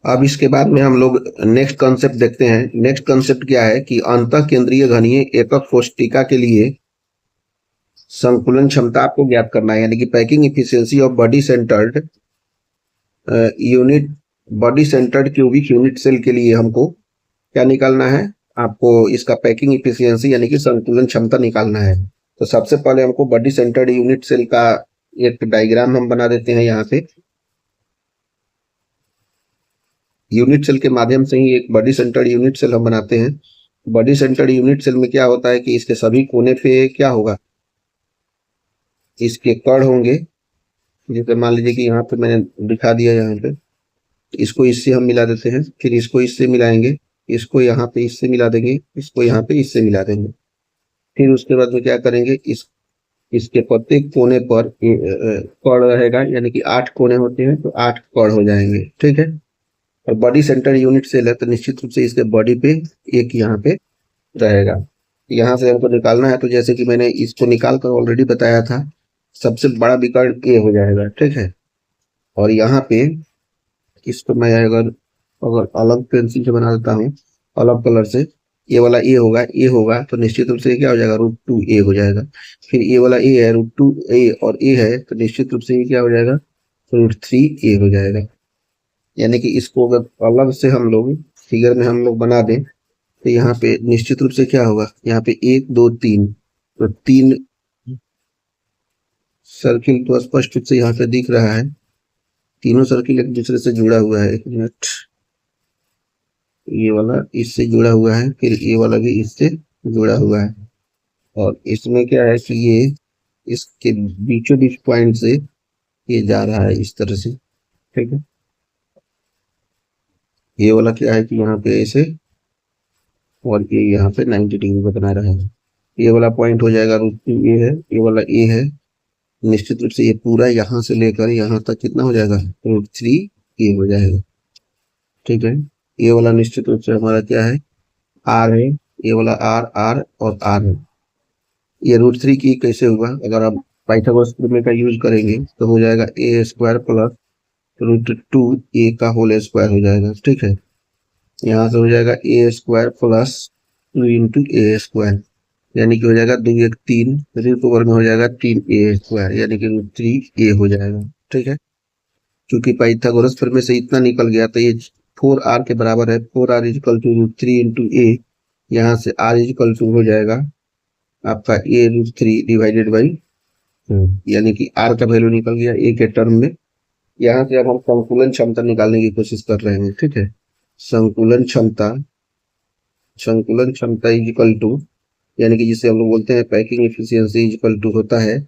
अब इसके बाद में हम लोग नेक्स्ट कॉन्सेप्ट देखते हैं। नेक्स्ट कॉन्सेप्ट क्या है कि अंतः केंद्रीय घनीय एकक कोशिका के लिए संकुलन क्षमता आपको ज्ञात करना है, यानी कि packing efficiency of body centred unit, body centred cubic unit cell के लिए हमको क्या निकालना है, आपको इसका पैकिंग इफिशियंसी यानी कि संकुलन क्षमता निकालना है। तो सबसे पहले हमको बॉडी सेंटर्ड यूनिट सेल का एक डायग्राम हम बना देते हैं। यहाँ पे यूनिट सेल के माध्यम से ही एक बॉडी सेंटर्ड यूनिट सेल हम बनाते हैं। बॉडी सेंटर्ड यूनिट सेल में क्या होता है कि इसके सभी कोने पे क्या होगा, इसके कण होंगे। जैसे मान लीजिए कि यहाँ पे मैंने दिखा दिया, यहाँ पे इसको इससे हम मिला देते हैं, फिर इसको इससे मिलाएंगे, इसको यहाँ पे इससे मिला देंगे, इसको यहाँ पे इससे मिला देंगे। फिर उसके बाद में क्या करेंगे, इसके प्रत्येक कोने पर कण रहेगा, यानी कि 8 कोने होते हैं तो 8 कण हो जाएंगे। ठीक है। और बॉडी सेंटर यूनिट सेल है तो निश्चित रूप से इसके बॉडी पे एक यहाँ पे रहेगा। यहाँ से हमको निकालना है, तो जैसे कि मैंने इसको निकाल कर ऑलरेडी बताया था, सबसे बड़ा विकर्ण ए हो जाएगा। ठीक है। और यहाँ पे इसको मैं अगर अलग पेंसिल से बना देता हूँ, अलग कलर से, ये वाला ए होगा तो निश्चित रूप से क्या हो जाएगा, √2a हो जाएगा। फिर ये वाला ए है, √2a और ए है तो निश्चित रूप से ये क्या हो जाएगा, √3a हो जाएगा। यानी कि इसको अगर अलग से हम लोग फिगर में हम लोग बना दें तो यहाँ पे निश्चित रूप से क्या होगा, यहाँ पे 1 2 3, तो 3 सर्किल तो स्पष्ट रूप से यहाँ पे दिख रहा है। तीनों सर्किल एक दूसरे से जुड़ा हुआ है। 1 मिनट, ये वाला इससे जुड़ा हुआ है, फिर ये वाला भी इससे जुड़ा हुआ है। और इसमें क्या है कि ये इसके बीचों बीच पॉइंट से ये जा रहा है इस तरह से। ठीक है। ये वाला क्या है कि यहाँ पे ऐसे, और ये यहाँ पे 90 डिग्री बना रहा है। ये वाला पॉइंट हो जाएगा √2a है, ये वाला ए है। निश्चित रूप से ये पूरा यहाँ से लेकर यहाँ तक कितना हो जाएगा, √3a हो जाएगा। ठीक है। ये वाला निश्चित रूप से हमारा क्या है, आर है। ये वाला आर और आर है। ये √3 की कैसे हुआ, अगर आप पाइथागोरस प्रमेय का यूज करेंगे तो हो जाएगा a² प्लस √2a का होल स्क्वायर हो जाएगा। ठीक है। यहाँ से हो जाएगा a² प्लस 2 × a², यानी कि हो जाएगा 2 1 3, 3 ओवर में हो जाएगा 3a², यानी कि √3a हो जाएगा। ठीक है। क्योंकि पाइथागोरस प्रमेय से इतना निकल गया तो ये 4r के बराबर है। 4r = √3 × a, यहाँ से r = हो जाएगा आपका a√3 डिवाइडेड बाई, यानी कि r का वैल्यू निकल गया a के टर्म में। यहाँ से अब हम संकुलन क्षमता निकालने की कोशिश कर रहे हैं। ठीक है। संकुलन क्षमता = यानी कि जिसे हम लोग बोलते हैं पैकिंग इफिशियंसी = होता है,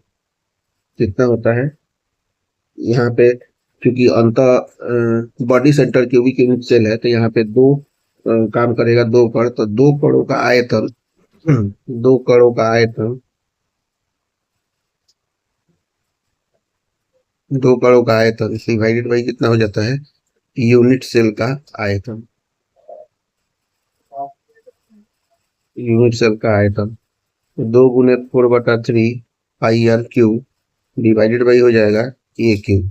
कितना होता है यहाँ पे, क्योंकि अंतः body centre cubic unit cell है तो यहाँ पे दो काम करेगा, 2 कण, तो 2 कणों का आयतन 2 कणों का आयतन 2 कणों का आयतन डिवाइडेड बाई कितना हो जाता है, यूनिट सेल का आयतन। यूनिट सेल का आयतन 2 × 4/3 πr³ डिवाइडेड बाई हो जाएगा a³।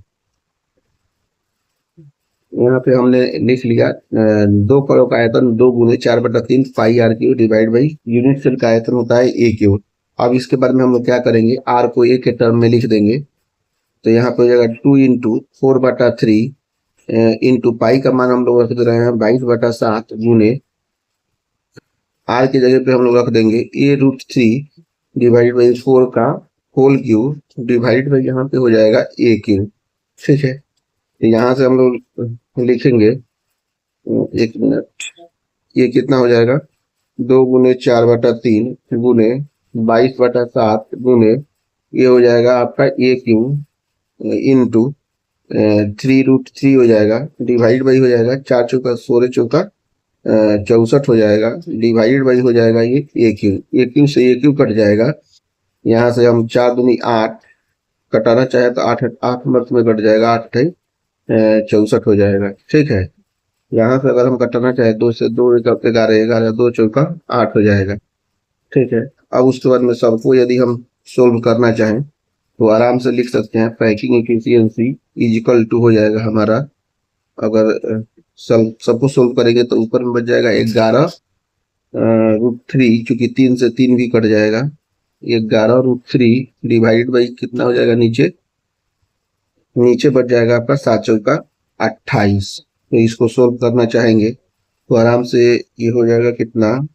यहाँ पे हमने लिख लिया 2 कणों का आयतन 2 × 4/3 πr³ divide by unit cell का आयतन होता है a³। अब इसके बाद में हम लोग क्या करेंगे, r को a के टर्म में लिख देंगे, तो यहाँ पे हो जाएगा 2 × 4/3 इंटू पाई का मान हम लोग रख दे रहे हैं 22/7 गुने r की जगह पे हम लोग रख देंगे a√3 डिवाइड बाई 4 का होल क्यूब डिवाइड बाई यहाँ पे हो जाएगा a³। ठीक है। यहाँ से हम लोग लिखेंगे, 1 मिनट, ये कितना हो जाएगा, 2 × 4/3 गुने 22/7 गुने ये हो जाएगा आपका a³ इंटू 3√3 हो जाएगा डिवाइड बाई हो जाएगा 4 चौका 16 चौका 64 हो जाएगा डिवाइडेड बाई हो जाएगा ये a³ से a³ कट जाएगा। यहाँ से हम 4 दूनी 8 कटाना चाहे तो 8 मर्थ में कट जाएगा, 8 64 हो जाएगा। ठीक है। यहाँ से अगर हम कटाना चाहे 2 से 2 11 11 2 चौका 8 हो जाएगा। ठीक है। अब उसके बाद में सबको यदि हम सोल्व करना चाहें तो आराम से लिख सकते हैं, पैकिंग इफिशियंसी = हो जाएगा हमारा, अगर सबको सोल्व करेंगे तो ऊपर में बच जाएगा 11√3, चूंकि 3 से 3 भी कट जाएगा। 11√3 डिवाइड बाई कितना हो जाएगा, नीचे नीचे बच जाएगा आपका 7 चौका 28। तो इसको सोल्व करना चाहेंगे तो आराम से ये हो जाएगा कितना,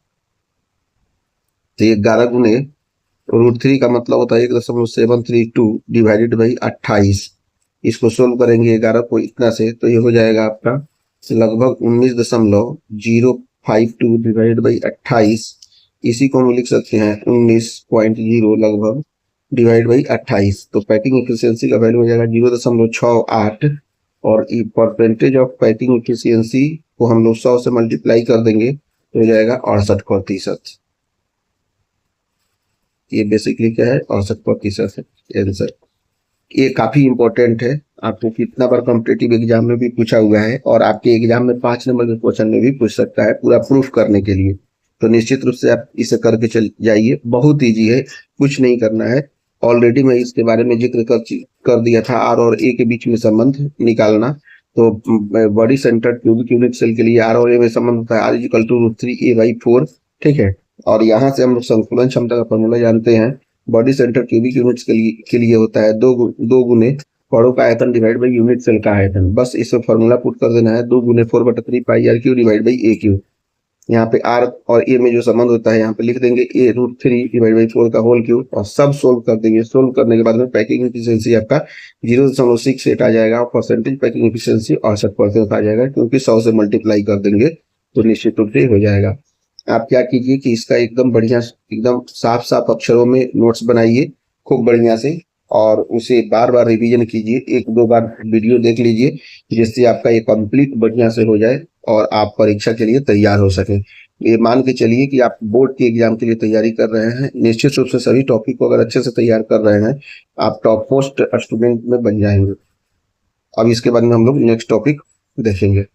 तो 11 गुने √3 का मतलब होता है 1.732 डिवाइडेड बाई 28। इसको सोल्व करेंगे 11 को इतना से, तो ये हो जाएगा आपका लगभग 19.052 डिवाइडेड बाई 28। इसी को हम लिख सकते हैं 19.0 लगभग डिवाइड बाई 28। तो पैकिंग एफिशिएंसी का वैल्यू हो जाएगा 0.68। और परसेंटेज ऑफ पैकिंग एफिशिएंसी को हम लोग 100 से मल्टीप्लाई कर देंगे तो हो जाएगा 68%। ये बेसिकली क्या है, 68% है आंसर। ये काफी इंपॉर्टेंट है, आपको कितना बार कॉम्पिटेटिव एग्जाम में भी पूछा हुआ है और आपके एग्जाम में 5 नंबर के क्वेश्चन में भी पूछ सकता है, पूरा प्रूफ करने के लिए। तो निश्चित रूप से आप इसे करके चल जाइए, बहुत ईजी है, कुछ नहीं करना है। ऑलरेडी मैं इसके बारे में जिक्र कर दिया था, आर और ए के बीच में संबंध निकालना। तो body centre cubic unit cell के लिए आर और ए में संबंध होता है R=3a/4, ठीक है। और यहाँ से हम लोग संकुलन क्षमता का फॉर्मूला जानते हैं। बॉडी सेंटर क्यूबिक यूनिट्स के लिए होता है 2 गुने कणों का आयतन डिवाइड बाई यूनिट सेल का आयतन। बस इसमें फॉर्मूला पुट कर देना है, 2 गुने 4/3 pi r q divide by a q. यहाँ पे आर और ए में जो संबंध होता है यहाँ पे लिख देंगे a√3 डिवाइड बाई 4 का होल क्यूब और सब सोल्व कर देंगे। सोल्व करने के बाद में पैकिंग एफिशिएंसी आपका 0.68 आ जाएगा और परसेंटेज पैकिंग एफिशिएंसी 68% आ जाएगा, क्योंकि 100 से मल्टीप्लाई कर देंगे तो निश्चित रूप से हो जाएगा। आप क्या कीजिए कि इसका एकदम बढ़िया, एकदम साफ साफ अक्षरों में नोट्स बनाइए खूब बढ़िया से, और उसे बार बार रिवीजन कीजिए, 1-2 बार वीडियो देख लीजिए, जिससे आपका ये कंप्लीट बढ़िया से हो जाए और आप परीक्षा के लिए तैयार हो सके। ये मान के चलिए कि आप बोर्ड के एग्जाम के लिए तैयारी कर रहे हैं। निश्चित रूप से सभी टॉपिक को अगर अच्छे से तैयार कर रहे हैं, आप टॉप मोस्ट स्टूडेंट में बन जाएंगे। अब इसके बाद में हम लोग नेक्स्ट टॉपिक देखेंगे।